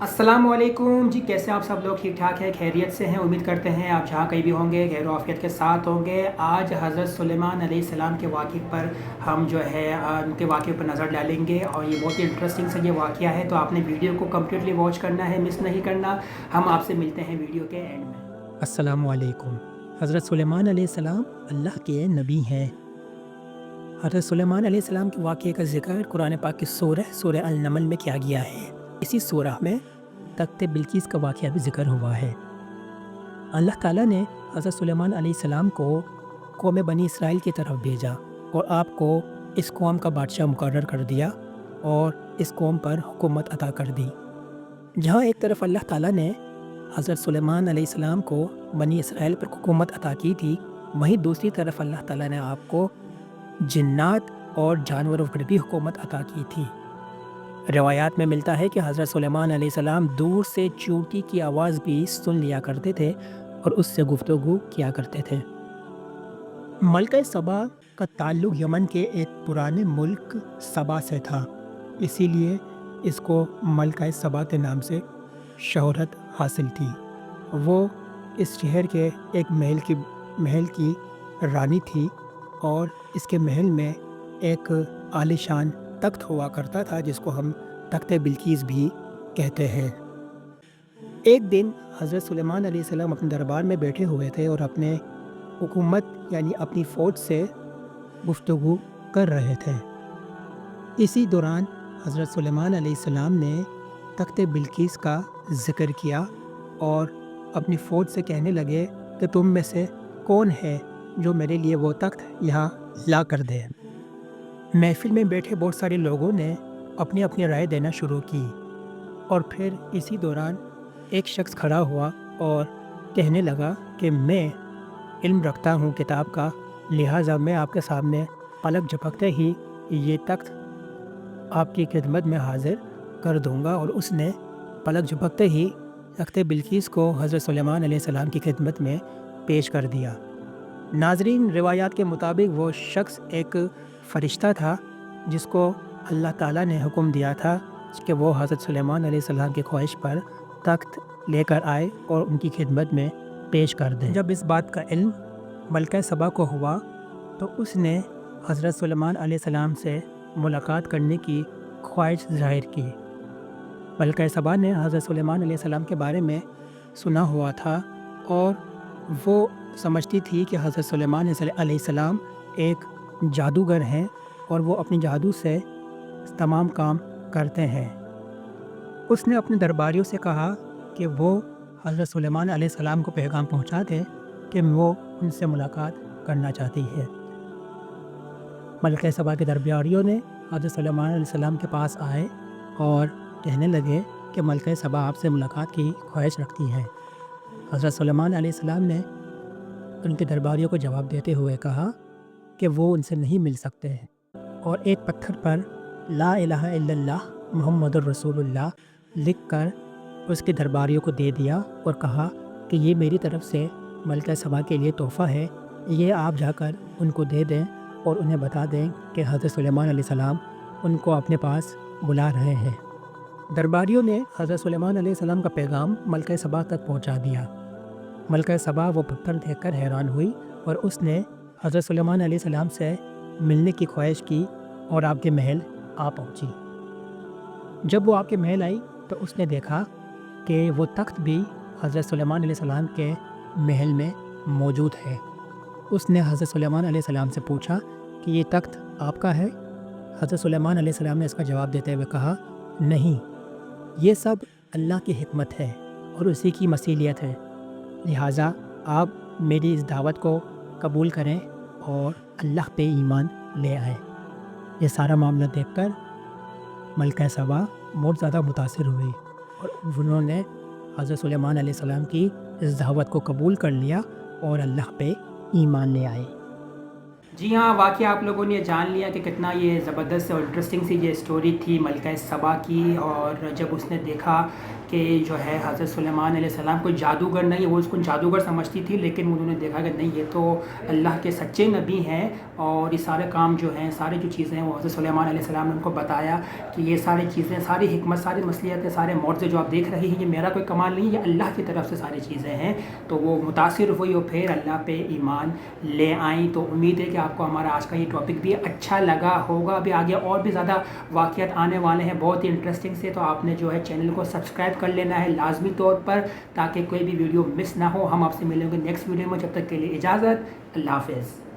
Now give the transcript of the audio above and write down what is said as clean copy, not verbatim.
अस्सलामुअलैकुम जी। कैसे आप सब लोग? ठीक ठाक है, खैरियत से हैं? उम्मीद करते हैं आप जहाँ कहीं भी होंगे खैर आफियत के साथ होंगे। आज हज़रत सुलेमान अलैहिस्सलाम के वाक़े पर हम जो है उनके वाक़े पर नज़र डालेंगे और ये बहुत ही इंटरेस्टिंग सा ये वाक़या है, तो आपने वीडियो को कम्प्लीटली वॉच करना है, मिस नहीं करना। हम आपसे मिलते हैं वीडियो के एंड में। अस्सलामुअलैकुम। हज़रत सुलेमान अलैहिस्सलाम अल्लाह के नबी हैं। हज़रत सुलेमान अलैहिस्सलाम के वाक़े का ज़िक्र कुरान पाक की सूरह अल-नमल में किया गया है। इसी सूरह में तख्त बिल्कीस का वाक़या भी ज़िक्र हुआ है। अल्लाह ताला ने हज़रत सुलेमान अलैहिस्सलाम को कौम बनी इसराइल की तरफ भेजा और आपको इस कौम का बादशाह मुकर्रर कर दिया और इस कौम पर हुकूमत अता कर दी। जहाँ एक तरफ अल्लाह ताला ने हज़रत सुलेमान अलैहिस्सलाम को बनी इसराइल पर हुकूमत अता की थी, वहीं दूसरी तरफ अल्लाह ताला ने आपको जिन्नात और जानवरों पर भी हुकूमत अता की थी। रिवायात में मिलता है कि हज़रत सुलेमान अलैहिस्सलाम दूर से चींटी की आवाज़ भी सुन लिया करते थे और उससे गुफ्तगू किया करते थे। मलका सबा का ताल्लुक़ यमन के एक पुराने मुल्क सबा से था, इसीलिए इसको मलका सबा के नाम से शोहरत हासिल थी। वो इस शहर के एक महल की रानी थी और इसके महल में एक आलीशान तख्त हुआ करता था जिसको हम तख्त बिल्कीस भी कहते हैं। एक दिन हज़रत सुलेमान अलैहिस्सलाम अपने दरबार में बैठे हुए थे और अपने हुकूमत यानी अपनी फ़ौज से गुफ्तगू कर रहे थे। इसी दौरान हज़रत सुलेमान अलैहिस्सलाम ने तख्त बिल्कीस का ज़िक्र किया और अपनी फ़ौज से कहने लगे कि तुम में से कौन है जो मेरे लिए वो तख्त यहाँ ला कर दे। महफिल में बैठे बहुत सारे लोगों ने अपनी अपनी राय देना शुरू की और फिर इसी दौरान एक शख्स खड़ा हुआ और कहने लगा कि मैं इल्म रखता हूँ किताब का, लिहाजा मैं आपके सामने पलक झपकते ही ये तख्त आपकी खिदमत में हाजिर कर दूँगा। और उसने पलक झपकते ही तख्त बिल्कीस को हज़रत सुलेमान अलैहिस्सलाम की खिदमत में पेश कर दिया। नाज़रीन, रिवायात के मुताबिक वो शख्स एक फ़रिश्ता था जिसको अल्लाह ताला ने हुक्म दिया था कि वो हज़रत सुलेमान अलैहिस्सलाम की ख्वाहिश पर तख्त लेकर आए और उनकी खिदमत में पेश कर दें। जब इस बात का इल्म मलका सबा को हुआ तो उसने हज़रत सुलेमान अलैहिस्सलाम से मुलाकात करने की ख्वाहिश ज़ाहिर की। मलका सबा ने हज़रत सुलेमान अलैहिस्सलाम के बारे में सुना हुआ था और वो समझती थी कि हज़रत सुलेमान अलैहिस्सलाम एक जादूगर हैं और वो अपने जादू से तमाम काम करते हैं। उसने अपने दरबारियों से कहा कि वो हज़रत सुलेमान अलैहिस्सलाम को पैगाम पहुंचा दें कि वो उनसे मुलाकात करना चाहती है। मलका सबा के दरबारियों ने हज़रत सुलेमान अलैहिस्सलाम के पास आए और कहने लगे कि मलका सबा आपसे मुलाकात की ख्वाहिश रखती है। हज़रत सुलेमान अलैहिस्सलाम ने उनके दरबारियों को जवाब देते हुए कहा कि वो उनसे नहीं मिल सकते हैं और एक पत्थर पर ला इलाहा इल्लल्लाह मुहम्मदुर रसूलुल्लाह लिखकर उसके दरबारियों को दे दिया और कहा कि ये मेरी तरफ से मलका सबा के लिए तोहफ़ा है, ये आप जाकर उनको दे दें और उन्हें बता दें कि हज़रत सुलेमान अलैहिस्सलाम उनको अपने पास बुला रहे हैं। दरबारियों ने हज़रत सुलेमान अलैहिस्सलाम का पैगाम मलका सबा तक पहुंचा दिया। मलका सबा वो पत्थर देखकर हैरान हुई और उसने हज़रत सुलेमान अलैहिस्सलाम से मिलने की ख्वाहिश की और आपके महल आ पहुंची। जब वो आपके महल आई तो उसने देखा कि वो तख्त भी हज़रत सुलेमान अलैहिस्सलाम के महल में मौजूद है। उसने हज़रत सुलेमान अलैहिस्सलाम से पूछा कि ये तख्त आपका है? हज़रत सुलेमान अलैहिस्सलाम ने इसका जवाब देते हुए कहा, नहीं, ये सब अल्लाह की हिकमत है और उसी की मसीलियत है, लिहाजा आप मेरी इस दावत को कबूल करें और अल्लाह पे ईमान ले आए। ये सारा मामला देखकर मलका सबा बहुत ज़्यादा मुतासिर हुई और उन्होंने हज़रत सुलेमान अलैहिस्सलाम की इस दावत को कबूल कर लिया और अल्लाह पे ईमान ले आए। جی ہاں، واقعی آپ لوگوں نے جان لیا کہ کتنا یہ زبردست اور انٹرسٹنگ سی یہ اسٹوری تھی ملکہ سبا کی، اور جب اس نے دیکھا کہ جو ہے حضرت سلیمان علیہ السلام کوئی جادوگر نہیں ہے، وہ اس کو جادوگر سمجھتی تھی، لیکن انہوں نے دیکھا کہ نہیں، یہ تو اللہ کے سچے نبی ہیں، اور یہ سارے کام جو ہیں، سارے جو چیزیں ہیں وہ حضرت سلیمان علیہ السلام نے ان کو بتایا کہ یہ ساری چیزیں، ساری حکمت، ساری مصلیحتیں، سارے معجزے جو آپ دیکھ رہے ہیں، یہ میرا کوئی کمال نہیں، یہ اللہ کی طرف سے ساری چیزیں ہیں۔ تو وہ متاثر ہوئی اور پھر اللہ پہ ایمان لے آئیں۔ تو امید ہے کہ آپ کو ہمارا آج کا یہ ٹاپک بھی اچھا لگا ہوگا۔ ابھی آگے اور بھی زیادہ واقعات آنے والے ہیں بہت ہی انٹرسٹنگ سے، تو آپ نے جو ہے چینل کو سبسکرائب کر لینا ہے لازمی طور پر، تاکہ کوئی بھی ویڈیو مس نہ ہو۔ ہم آپ سے ملیں گے نیکسٹ ویڈیو میں، جب تک کے لیے اجازت، اللہ حافظ۔